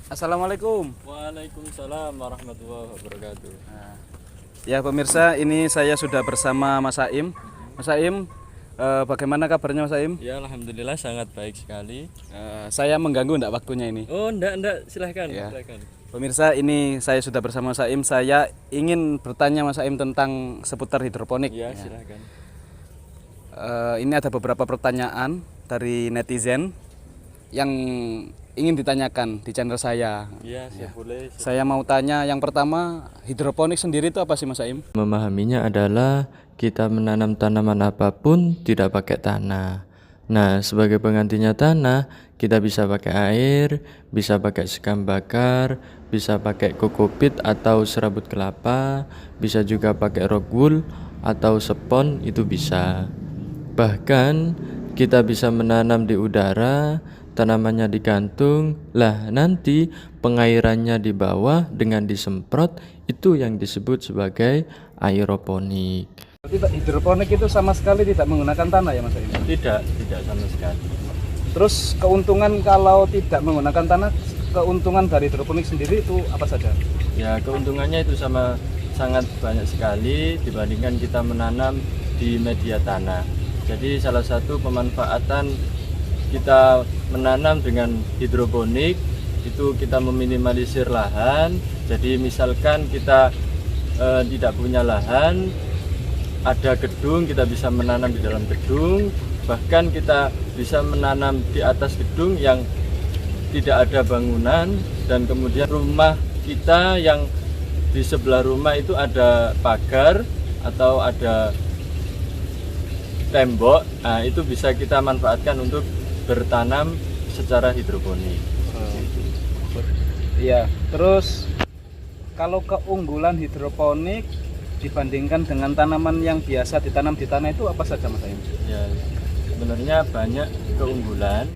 Assalamualaikum. Waalaikumsalam warahmatullahi wabarakatuh. Ya pemirsa, ini saya sudah bersama Mas Saim. Mas Saim, bagaimana kabarnya Mas Saim? Ya, alhamdulillah sangat baik sekali. Saya mengganggu enggak waktunya ini? Oh, enggak, silahkan, Ya. silahkan. Pemirsa, ini saya sudah bersama Mas Saim. Saya ingin bertanya Mas Saim tentang seputar hidroponik. Ya, silahkan. Ini ada beberapa pertanyaan dari netizen yang ingin ditanyakan di channel saya. Ya, boleh. Saya mau tanya yang pertama, hidroponik sendiri itu apa sih Mas Saim? Memahaminya adalah kita menanam tanaman apapun tidak pakai tanah. Nah, sebagai penggantinya tanah, kita bisa pakai air, bisa pakai sekam bakar, bisa pakai kokopit atau serabut kelapa, bisa juga pakai rock wool atau spon, itu bisa. Bahkan kita bisa menanam di udara, tanamannya digantung, lah nanti pengairannya di bawah dengan disemprot, itu yang disebut sebagai aeroponik. Hidroponik itu sama sekali tidak menggunakan tanah ya Mas Saim? Tidak sama sekali. Terus keuntungan kalau tidak menggunakan tanah, keuntungan dari hidroponik sendiri itu apa saja? Ya, keuntungannya itu sangat banyak sekali dibandingkan kita menanam di media tanah. Jadi salah satu pemanfaatan kita menanam dengan hidroponik itu kita meminimalisir lahan. Jadi misalkan kita tidak punya lahan, ada gedung, kita bisa menanam di dalam gedung. Bahkan kita bisa menanam di atas gedung yang tidak ada bangunan, dan kemudian rumah kita yang di sebelah rumah itu ada pagar atau ada tembok, nah itu bisa kita manfaatkan untuk bertanam secara hidroponik. Iya, terus kalau keunggulan hidroponik dibandingkan dengan tanaman yang biasa ditanam di tanah itu apa saja Mas Aim? Ya, sebenarnya banyak keunggulan.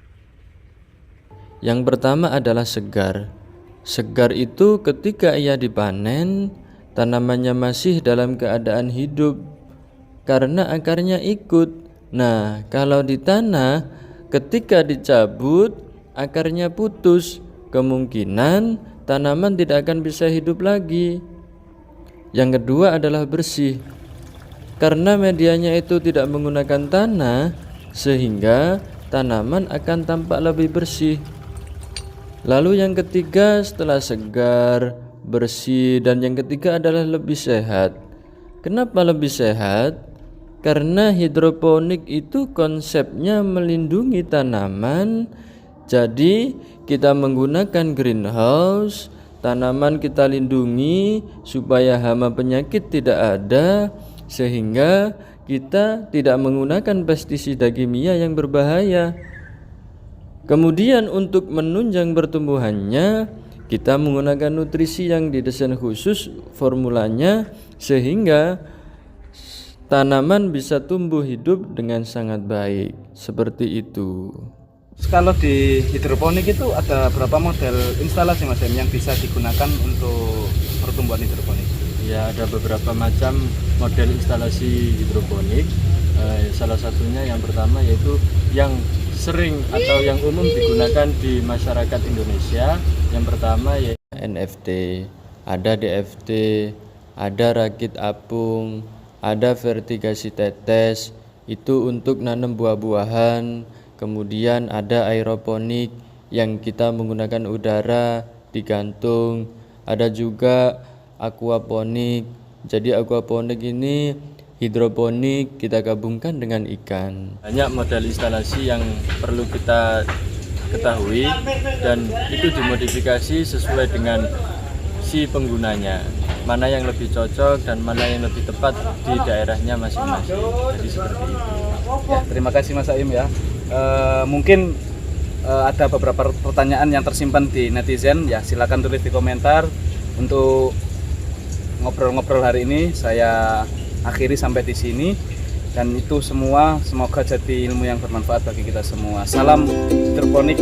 Yang pertama adalah segar. Segar itu ketika ia dipanen, tanamannya masih dalam keadaan hidup karena akarnya ikut. Nah, kalau di tanah ketika dicabut akarnya putus, kemungkinan tanaman tidak akan bisa hidup lagi. Yang kedua adalah bersih. Karena medianya itu tidak menggunakan tanah, sehingga tanaman akan tampak lebih bersih. Lalu yang ketiga setelah segar, bersih, dan yang ketiga adalah lebih sehat. Kenapa lebih sehat? Karena hidroponik itu konsepnya melindungi tanaman. Jadi kita menggunakan greenhouse, tanaman kita lindungi supaya hama penyakit tidak ada, sehingga kita tidak menggunakan pestisida kimia yang berbahaya. Kemudian untuk menunjang pertumbuhannya, kita menggunakan nutrisi yang didesain khusus formulanya, sehingga tanaman bisa tumbuh hidup dengan sangat baik. Seperti itu. Kalau di hidroponik itu ada berapa model instalasi Mas Aim yang bisa digunakan untuk pertumbuhan hidroponik? Ya, ada beberapa macam model instalasi hidroponik. Salah satunya yang pertama yaitu yang sering atau yang umum digunakan di masyarakat Indonesia. Yang pertama yaitu NFT, ada DFT, ada rakit apung, ada vertigasi tetes, itu untuk nanam buah-buahan. Kemudian ada aeroponik yang kita menggunakan udara digantung. Ada juga aquaponik. Jadi aquaponik ini hidroponik kita gabungkan dengan ikan. Banyak model instalasi yang perlu kita ketahui, dan itu dimodifikasi sesuai dengan si penggunanya, mana yang lebih cocok dan mana yang lebih tepat di daerahnya masing-masing. Jadi seperti itu. Ya, terima kasih Mas Aim ya. Mungkin ada beberapa pertanyaan yang tersimpan di netizen, ya silakan tulis di komentar. Untuk ngobrol-ngobrol hari ini saya akhiri sampai di sini, dan itu semua semoga jadi ilmu yang bermanfaat bagi kita semua. Salam hidroponik.